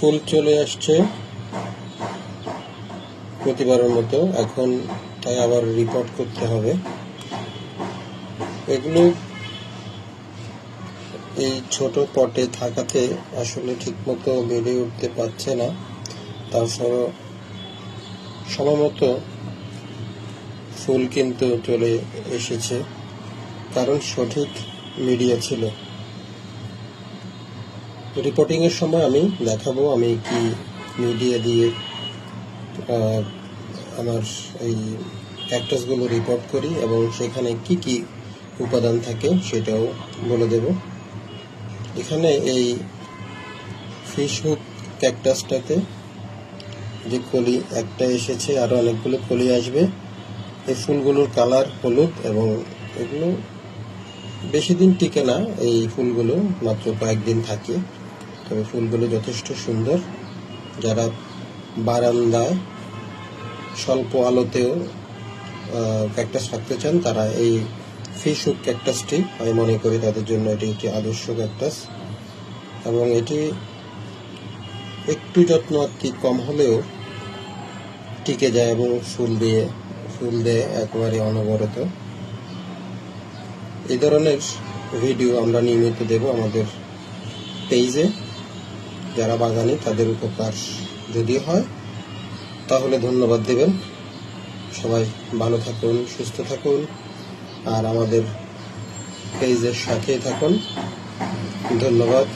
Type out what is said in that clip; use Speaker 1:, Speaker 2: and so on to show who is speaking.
Speaker 1: ফুল চলে আসছে প্রতিবারের মতো, এখন তাই আবার রিপোর্ট করতে হবে। এগুলো এই ছোট পটে থাকাতে আসলে ঠিকমতো বেড়ে উঠতে পারছে না। তারপর সময় মতো ফুল কিন্তু চলে এসেছে, কারণ সঠিক মিডিয়া ছিল। রিপোর্টিং এর সময় আমি দেখাবো আমি কি মিডিয়া দিয়ে আমার এই ক্যাকটাসগুলো রিপোর্ট করি এবং সেখানে কি কি উপাদান থাকে সেটাও বলে দেব। এখানে এই ফিশ হুক ক্যাকটাসটাতে যে কলি একটা এসেছে, আরো অনেকগুলো কলি আসবে। এই ফুলগুলোর কালার হলুদ এবং এগুলো বেশি দিন টিকে না, এই ফুলগুলো মাত্র কয়েকদিন থাকে, তবে ফুলগুলো যথেষ্ট সুন্দর। যারা বারান্দায় স্বল্প আলোতেও ক্যাকটাস রাখতে চান তারা এই ফিশ হুক ক্যাকটাসটি আমি মনে করি তাদের জন্য এটি একটি আদর্শ ক্যাকটাস। এবং এটি একটু যত্ন কম হলেও টিকে যায় এবং ফুল দেয় একেবারে অনবরত। এই ধরনের ভিডিও আমরা নিয়মিত দেব আমাদের পেজে। যারা বাগানি তাদের উপকার যদি হয় তাহলে ধন্যবাদ দেবেন। সবাই ভালো থাকুন, সুস্থ থাকুন, আর আমাদের পেজের সাথেই থাকুন। ধন্যবাদ।